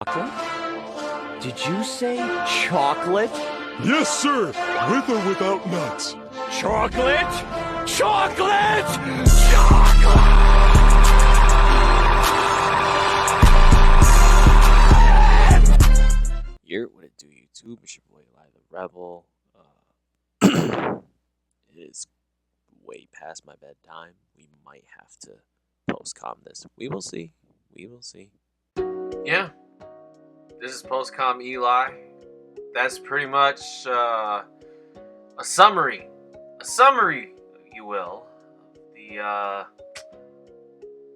Chocolate? Did you say chocolate? Yes, sir. With or without nuts. Chocolate? Chocolate! Chocolate! What it do, YouTube? It's your boy Eli the Rebel. It is way past my bedtime. We might have to post-com this. We will see. We will see. Yeah. This is post-com Eli. That's pretty much a summary, you will,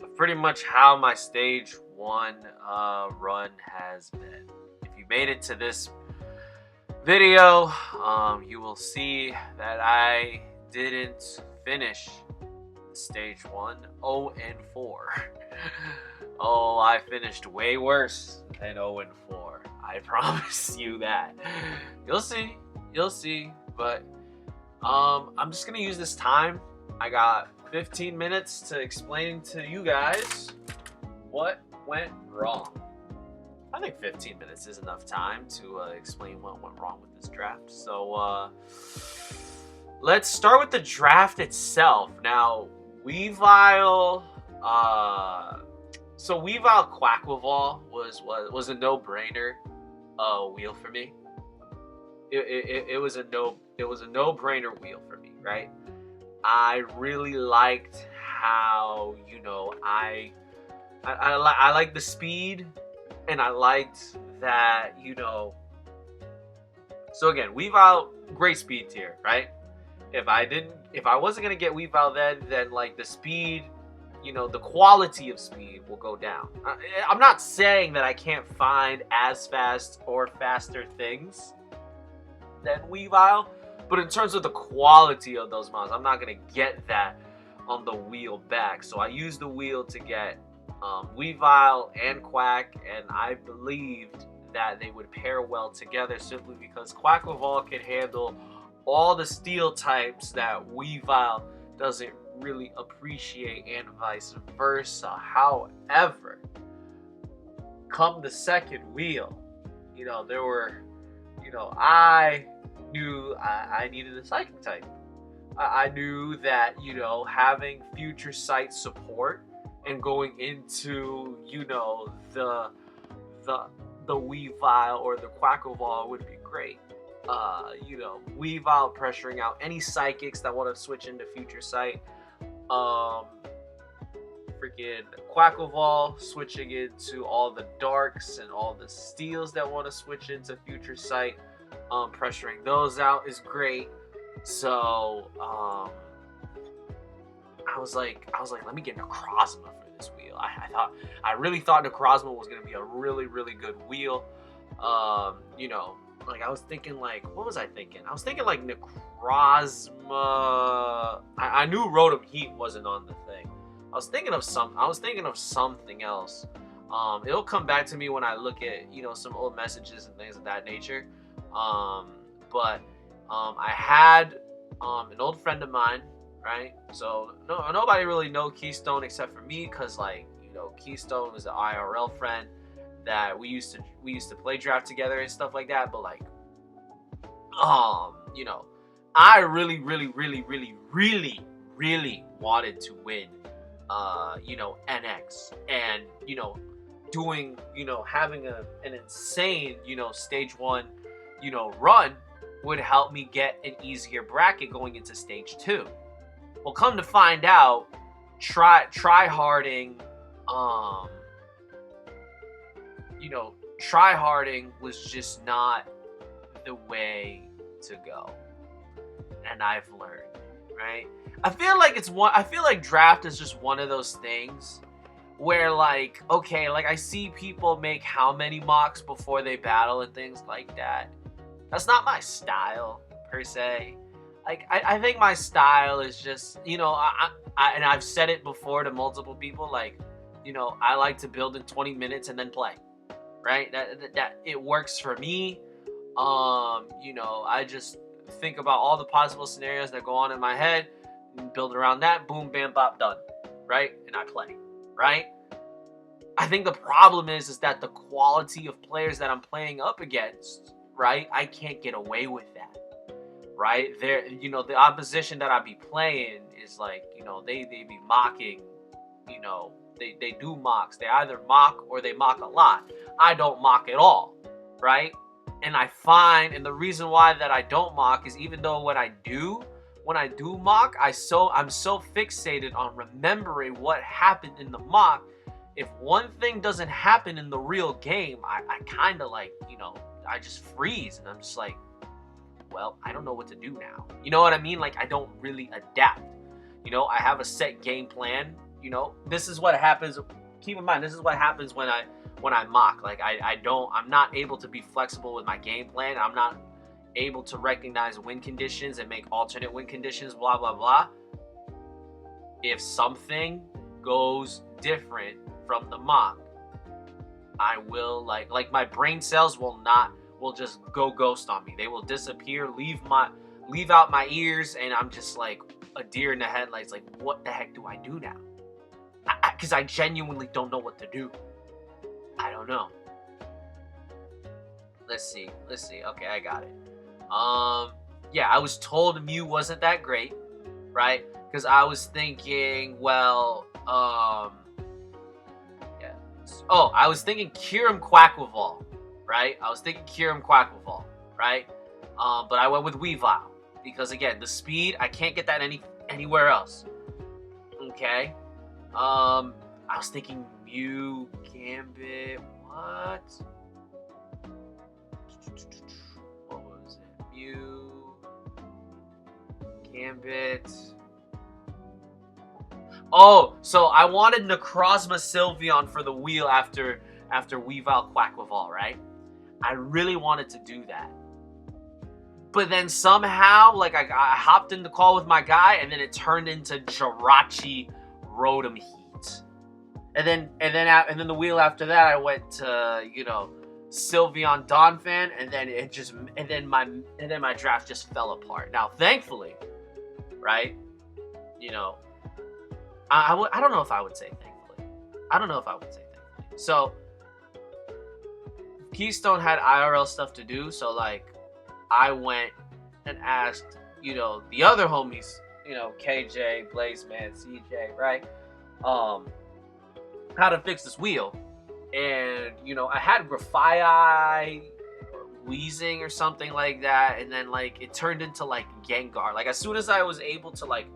of pretty much how my stage 1 run has been. If you made it to this video, you will see that I didn't finish stage 1, 0-4. Oh, I finished way worse than 0-4. I promise you that. You'll see. But I'm just gonna use this time. I got 15 minutes to explain to you guys what went wrong. I think 15 minutes is enough time to explain what went wrong with this draft. So let's start with the draft itself. Now, Weavile, Weavile Quackleval was a no-brainer wheel for me. It was a no-brainer wheel for me, right? I really liked how, I like the speed, and I liked that, So again, Weavile, great speed tier, right? If I wasn't gonna get Weavile then like the speed, the quality of speed will go down. I'm not saying that I can't find as fast or faster things than Weavile, but in terms of the quality of those mounts, I'm not gonna get that on the wheel back. So I used the wheel to get Weavile and Quack, and I believed that they would pair well together simply because Quackleval can handle all the steel types that Weavile doesn't really appreciate, and vice versa. However, come the second wheel, there were, I knew I needed a psychic type. I knew that, having future sight support and going into, the Weavile or the Quackleval would be great. Weavile pressuring out any psychics that want to switch into future sight. Freaking Quackleval switching into all the darks and all the steels that want to switch into future sight. Pressuring those out is great. So I was like, let me get Necrozma for this wheel. I really thought Necrozma was gonna be a really, really good wheel. I was thinking what was I thinking? I was thinking Necrozma. I knew Rotom Heat wasn't on the thing. I was thinking of something else. It'll come back to me when I look at some old messages and things of that nature. But I had an old friend of mine, right? So nobody really know Keystone except for me, because Keystone was an IRL friend that we used to play draft together and stuff like that. But I really wanted to win NX, and doing having an insane stage 1 run would help me get an easier bracket going into stage 2. Well, come to find out, tryharding was just not the way to go, and I've learned, right? I feel like draft is just one of those things where I see people make how many mocks before they battle and things like that. That's not my style per se. I think my style is just, and I've said it before to multiple people, I like to build in 20 minutes and then play, right? That it works for me. I just think about all the possible scenarios that go on in my head, and build around that, boom, bam, bop, done, right? And I play, right? I think the problem is that the quality of players that I'm playing up against, right? I can't get away with that, right? There, the opposition that I be playing is like, they be mocking, they do mocks. They either mock or they mock a lot. I don't mock at all, right? And and the reason why that I don't mock is even though when I do mock, I'm so fixated on remembering what happened in the mock. If one thing doesn't happen in the real game, I kind of like, I just freeze and I'm just like, well, I don't know what to do now. You know what I mean? Like, I don't really adapt. I have a set game plan. This is what happens. Keep in mind, this is what happens when I mock. Like, I'm not able to be flexible with my game plan. I'm not able to recognize win conditions and make alternate win conditions, blah, blah, blah. If something goes different from the mock, I will like my brain cells will just go ghost on me. They will disappear, leave out my ears, and I'm just like a deer in the headlights. Like, what the heck do I do now? Because I genuinely don't know what to do. I don't know. Let's see. Okay, I got it. Yeah, I was told Mew wasn't that great, right? Because I was thinking, well, yeah. Oh, I was thinking Kyurem Quackleval, right? Right? But I went with Weavile because again, the speed, I can't get that anywhere else. Okay. I was thinking Mew, Gambit, what? What was it? Mew, Gambit. Oh, so I wanted Necrozma Sylveon for the wheel after Weavile Quackleval, right? I really wanted to do that. But then somehow, like, I hopped in the call with my guy, and then it turned into Jirachi Rotom Heat. And then the wheel after that, I went to, Sylveon Donphan, and then my draft just fell apart. Now, thankfully, right? I don't know if I would say thankfully. So, Keystone had IRL stuff to do, so like, I went and asked, the other homies, KJ, Blazeman, CJ, right? How to fix this wheel. And, I had Grafai or Wheezing or something like that. And then, like, it turned into, like, Gengar. Like, as soon as I was able to, like,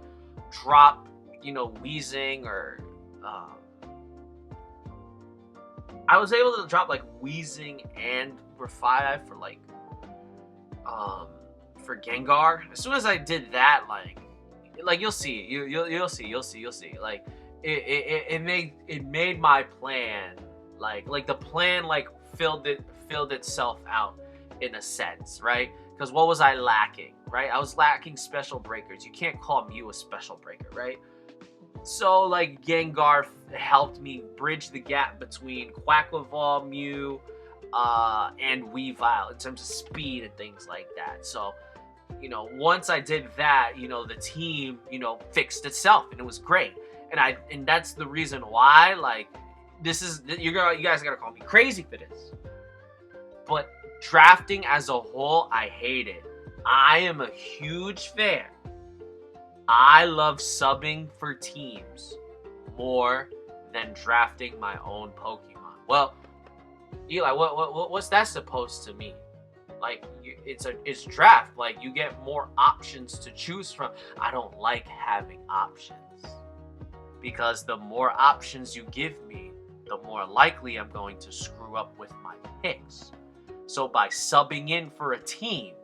drop, Wheezing or, I was able to drop, like, Wheezing and Grafai for, like, for Gengar. As soon as I did that, like you'll see, you'll see. Like, it made my plan like the plan like filled itself out in a sense, right? Because what was I lacking, right? I was lacking special breakers. You can't call Mew a special breaker, right? So like Gengar helped me bridge the gap between Quackleval, Mew, and Weavile in terms of speed and things like that. So, once I did that, the team, fixed itself and it was great. And that's the reason why, like, you guys gotta call me crazy for this. But drafting as a whole, I hate it. I am a huge fan. I love subbing for teams more than drafting my own Pokemon. Well, Eli, what's that supposed to mean? Like, it's draft. Like, you get more options to choose from. I don't like having options. Because the more options you give me, the more likely I'm going to screw up with my picks. So by subbing in for a team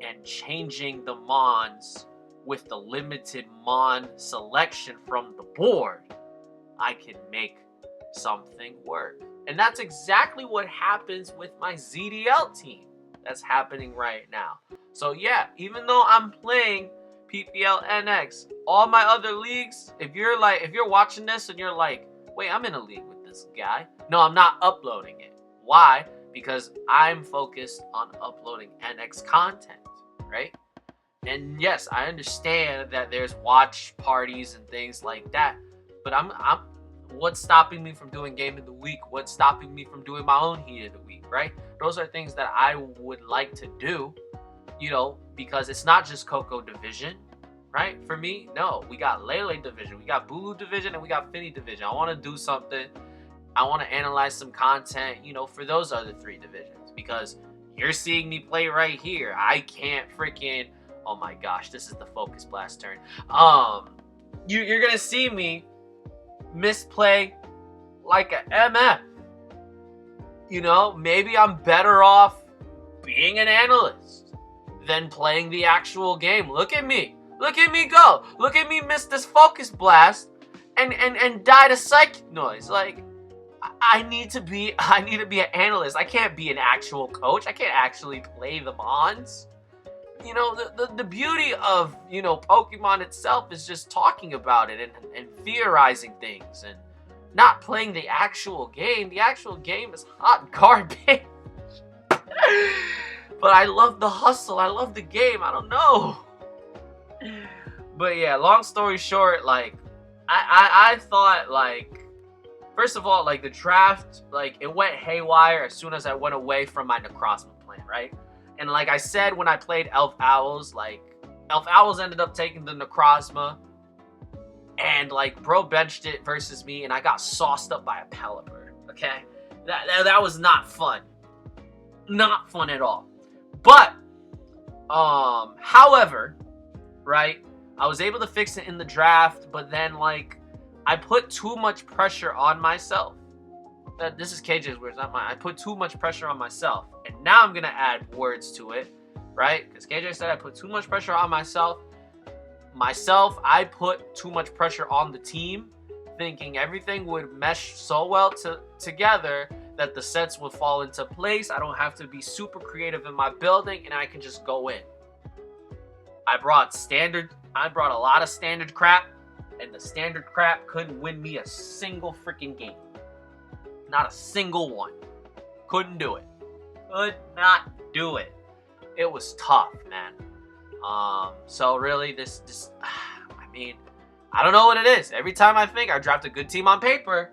and changing the Mons with the limited Mon selection from the board, I can make something work. And that's exactly what happens with my ZDL team. That's happening right now. So yeah, even though I'm playing PPL NX, all my other leagues, if you're watching this and you're like, wait, I'm in a league with this guy. No, I'm not uploading it. Why? Because I'm focused on uploading NX content, right? And yes, I understand that there's watch parties and things like that, but What's stopping me from doing game of the week? What's stopping me from doing my own heat of the week, right? Those are things that I would like to do, because it's not just Koko Division, right? For me, no. We got Lele Division, we got Bulu Division, and we got Finny Division. I want to do something. I want to analyze some content, for those other 3 divisions, because you're seeing me play right here. I can't freaking... Oh my gosh, this is the Focus Blast turn. You're going to see me misplay like a MF. Maybe I'm better off being an analyst than playing the actual game. Look at me. Look at me go. Look at me miss this Focus Blast and die to Psychic Noise. Like, I need to be an analyst. I can't be an actual coach. I can't actually play the Mons. The beauty of, Pokemon itself is just talking about it and theorizing things and not playing the actual game. The actual game is hot garbage. But I love the hustle. I love the game. I don't know. But yeah, long story short, like, I thought, like, first of all, like, the draft, like, it went haywire as soon as I went away from my Necrozma plan, right? And like I said, when I played Elf Owls, like, Elf Owls ended up taking the Necrozma. And, like, bro benched it versus me, and I got sauced up by a Pelipper, okay? That was not fun. Not fun at all. But, however, right, I was able to fix it in the draft, but then, like, I put too much pressure on myself. This is KJ's words, not mine. I put too much pressure on myself. And now I'm going to add words to it, right? Because KJ said I put too much pressure on myself. I put too much pressure on the team, thinking everything would mesh so well together that the sets would fall into place. I don't have to be super creative in my building, and I can just go in. I brought a lot of standard crap, and the standard crap couldn't win me a single freaking game. Not a single one. Couldn't do it. Could not do it. It was tough, man. So really, this, I mean, I don't know what it is. Every time I think I draft a good team on paper,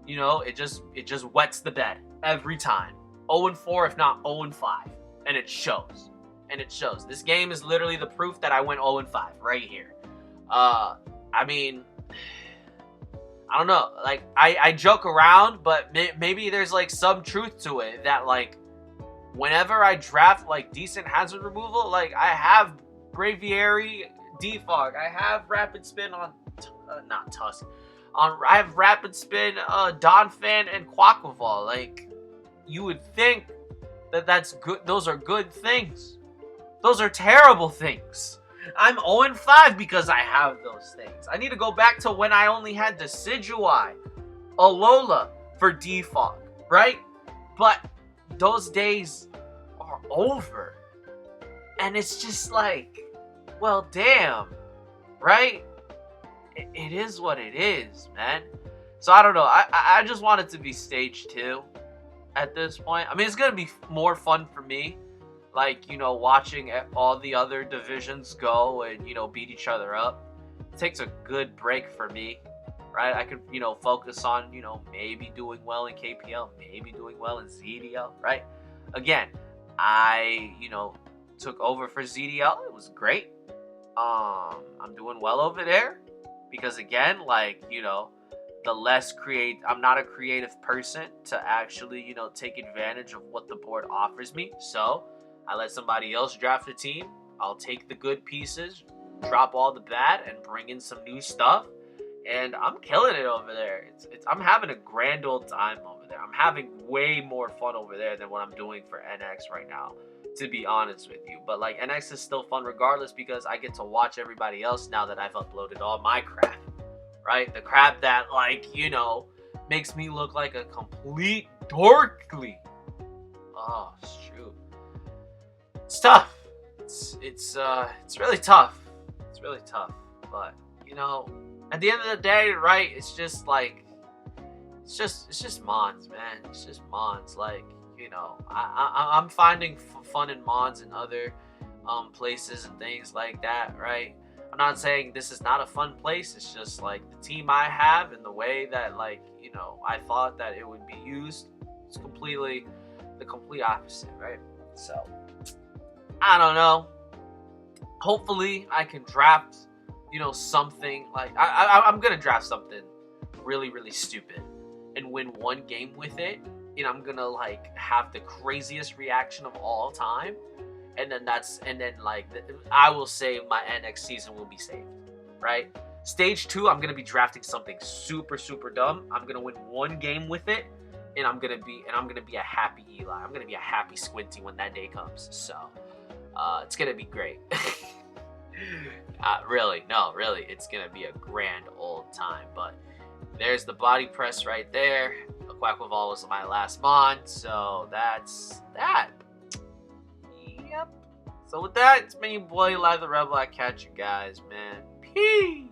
it just wets the bed every time. 0-4, if not 0-5, and it shows. This game is literally the proof that I went 0-5 right here. I mean, I don't know. Like, I joke around, but maybe there's, like, some truth to it that, like, whenever I draft, like, decent hazard removal, like, I have Braviary, Defog. I have Rapid Spin on, not Tusk. I have Rapid Spin, Donphan, and Quaquaval. Like, you would think that that's good. Those are good things. Those are terrible things. I'm 0-5 because I have those things. I need to go back to when I only had Decidueye, Alola for Defog, right? But those days are over. And it's just like, well, damn, right? It is what it is, man. So I don't know. I just want it to be stage 2 at this point. I mean, it's going to be more fun for me. Like, watching all the other divisions go and, beat each other up. It takes a good break for me, right? I could, focus on, maybe doing well in KPL, maybe doing well in ZDL, right? Again, I, took over for ZDL. It was great. I'm doing well over there because, again, like, the less I'm not a creative person to actually, take advantage of what the board offers me. So I let somebody else draft a team. I'll take the good pieces, drop all the bad, and bring in some new stuff. And I'm killing it over there. I'm having a grand old time over there. I'm having way more fun over there than what I'm doing for NX right now, to be honest with you. But, like, NX is still fun regardless because I get to watch everybody else now that I've uploaded all my crap, right? The crap that, like, makes me look like a complete dorkly. Oh, shoot. It's tough. It's really tough. It's really tough. But, at the end of the day, right, it's just like, it's just Mons, man. It's just Mons. Like, I'm finding fun in Mons and other places and things like that, right? I'm not saying this is not a fun place. It's just like the team I have and the way that, like, you know, I thought that it would be used. It's completely the complete opposite, right? So I don't know. Hopefully I can draft, you know, something like I'm gonna draft something really, really stupid and win one game with it, and I'm gonna like have the craziest reaction of all time. And then like I will say my next season will be saved, right? Stage 2, I'm gonna be drafting something super, super dumb. I'm gonna win one game with it, and I'm gonna be a happy Eli. I'm gonna be a happy Squinty when that day comes. So it's gonna be great. Really, it's gonna be a grand old time. But there's the body press right there. Quackleval was my last mon, so that's that. Yep. So with that, it's me, your boy, Live the Rebel. I catch you guys, man. Peace.